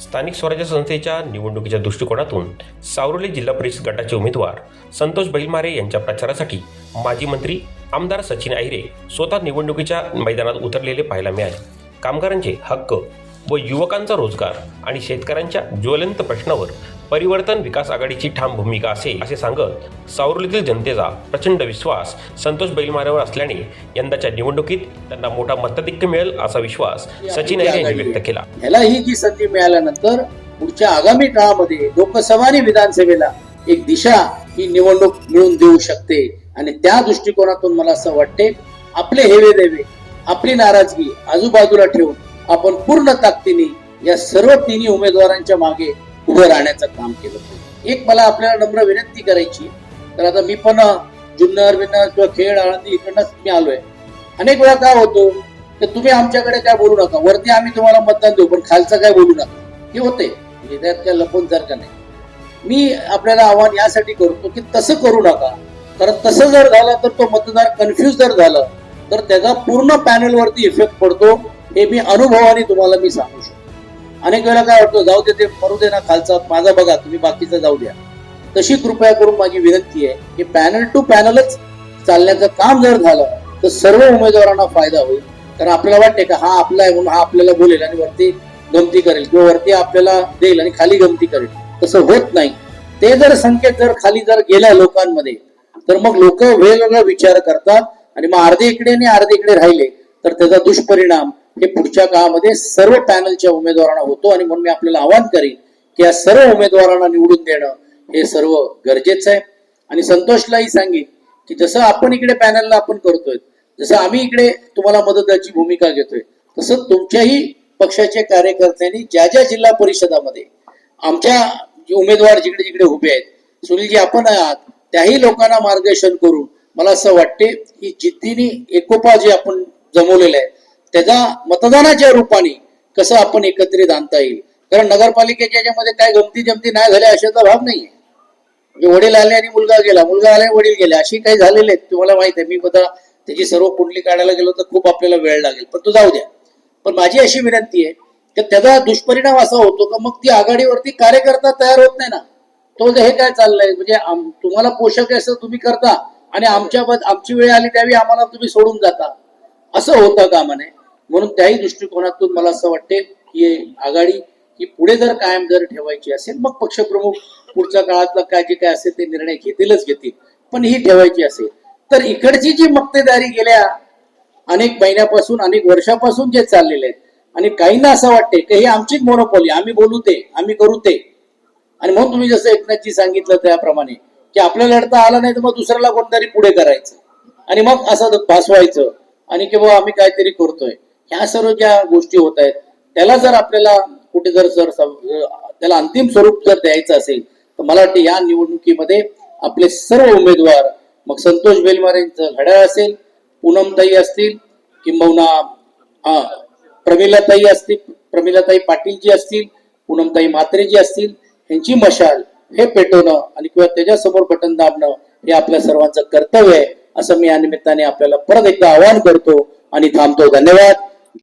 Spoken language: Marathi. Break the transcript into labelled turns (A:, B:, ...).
A: स्थानिक स्वराज्य संस्थेच्या निवडणुकीच्या दृष्टिकोनातून सावरोली जिल्हा परिषद गटाचे उमेदवार संतोष बैलमारे यांच्या प्रचारासाठी माजी मंत्री आमदार सचिन अहिरे स्वतः निवडणुकीच्या मैदानात उतरलेले पाहायला मिळाले. कामगारांचे हक्क व युवकांचा रोजगार आणि शेतकऱ्यांच्या ज्वलंत प्रश्नावर परिवर्तन विकास आघाडीची ठाम भूमिका असेल असे सांगत सावरोलीतील जनतेचा प्रचंड विश्वास संतोष बैलमारेवर असल्याने यंदाच्या निवडणुकीत त्यांना मोठा मताधिक्य मिळेल असा विश्वास सचिन अहिरे यांनी व्यक्त केला.
B: ह्याला ही जी संधी मिळाल्यानंतर पुढच्या आगामी काळामध्ये लोकसभा आणि विधानसभेला एक दिशा ही निवडणूक मिळून देऊ शकते आणि त्या दृष्टिकोनातून मला असं वाटते आपले हेवे देवे आपली नाराजगी आजूबाजूला ठेवून आपण पूर्ण ताकदीने या सर्व तिन्ही उमेदवारांच्या मागे उभं राहण्याचं काम केलं पाहिजे. एक मला आपल्याला नम्र विनंती करायची, तर आता मी पण जुन्नर बिन्नर किंवा खेड आळंदी इकडनंच मी आलोय. अनेक वेळा काय होतो की तुम्ही आमच्याकडे काय बोलू नका, वरती आम्ही तुम्हाला मतदान देऊ पण खालचं काय बोलू नका, हे होते. त्यात काय लपून सारखं नाही. मी आपल्याला आव्हान यासाठी करतो की तसं करू नका, कारण तसं जर झालं तर तो मतदार कन्फ्युज जर झालं तर त्याचा पूर्ण पॅनल वरती इफेक्ट पडतो. हे मी अनुभवाने तुम्हाला मी सांगू शकतो. अनेक वेळा काय वाटतं जाऊ दे ते मरू दे ना, खालचा माझा बघा तुम्ही बाकीचं जाऊ द्या. तशी कृपया करून माझी विनंती आहे की पॅनल टू पॅनलच चालण्याचं काम जर झालं तर सर्व उमेदवारांना फायदा होईल. कारण आपल्याला वाटते का हा आपला आहे म्हणून हा आपल्याला बोलेल आणि वरती गमती करेल किंवा वरती आपल्याला देईल आणि खाली गमती करेल, तसं होत नाही. ते जर संकेत जर खाली जर गेल्या लोकांमध्ये तर मग लोक वेगवेगळा विचार करतात आणि मग अर्धे इकडे आणि अर्धे इकडे राहिले तर त्याचा दुष्परिणाम हे पुढच्या काळामध्ये सर्व पॅनलच्या उमेदवारांना होतो. आणि म्हणून मी आपल्याला आवाहन करीन की या सर्व उमेदवारांना निवडून देणं हे सर्व गरजेचं आहे. आणि संतोषलाही सांगेन की जसं आपण इकडे पॅनलला आपण करतोय, जसं आम्ही इकडे तुम्हाला मदताची भूमिका घेतोय, तसं तुमच्याही पक्षाच्या कार्यकर्त्यांनी ज्या ज्या जिल्हा परिषदामध्ये आमच्या उमेदवार जिकडे जिकडे उभे आहेत, सुनीलजी आपण आहात, त्याही लोकांना मार्गदर्शन करून मला असं वाटते की जिद्दीने एकोपा जे आपण जमवलेलं आहे त्याचा मतदानाच्या रूपाने कसं आपण एकत्रित आणता येईल. कारण नगरपालिकेच्या याच्यामध्ये काय गमती जमती नाही झाल्या अशाचा भाग नाहीये. म्हणजे वडील आले आणि मुलगा गेला, मुलगा आले वडील गेले, अशी काही झालेले आहेत तुम्हाला माहित आहे. मी बघा त्याची सर्व कुंडली काढायला गेलो तर खूप आपल्याला वेळ लागेल, पण तो जाऊ द्या. पण माझी अशी विनंती आहे की त्याचा दुष्परिणाम असा होतो का मग ती आघाडीवरती कार्यकर्ता तयार होत नाही ना. तो हे काय चाललंय म्हणजे तुम्हाला पोषक असं तुम्ही करता आणि आमची वेळ आली त्यावेळी आम्हाला तुम्ही सोडून जाता, असं होतं कामा नये. म्हणून त्याही दृष्टिकोनातून मला असं वाटते की आघाडी ही पुढे जर कायम जर ठेवायची असेल मग पक्षप्रमुख पुढच्या काळातला काय जे काय असेल ते निर्णय घेतील, पण ही ठेवायची असेल तर इकडची जी मक्तेदारी गेल्या अनेक महिन्यापासून अनेक वर्षापासून जे चाललेले आहेत आणि काहींना असं वाटते की ही आमचीच मोनोपॉली, आम्ही बोलू ते आम्ही करू ते. आणि म्हणून तुम्ही जसं एकनाथजी सांगितलं त्याप्रमाणे की आपल्याला लढता आला नाही तर मग दुसऱ्याला कोणतरी पुढे करायचं आणि मग असं भासवायचं आणि की बाबा आम्ही काहीतरी करतोय. ह्या सर्व ज्या गोष्टी होत आहेत त्याला जर आपल्याला कुठे जर त्याला अंतिम स्वरूप जर द्यायचं असेल तर मला वाटतं या निवडणुकीमध्ये आपले सर्व उमेदवार मग संतोष बैलमारेंचं घड्याळ असेल, पूनमताई असतील किंबहुना प्रमिलाताई असतील, प्रमिलाताई पाटील जी असतील, पूनमताई म्हात्रे जी असतील, यांची मशाल हे पेटवणं आणि किंवा त्याच्यासमोर बटन दाबणं हे आपल्या सर्वांचं कर्तव्य आहे असं मी या निमित्ताने आपल्याला परत एकदा आवाहन करतो आणि थांबतो. धन्यवाद.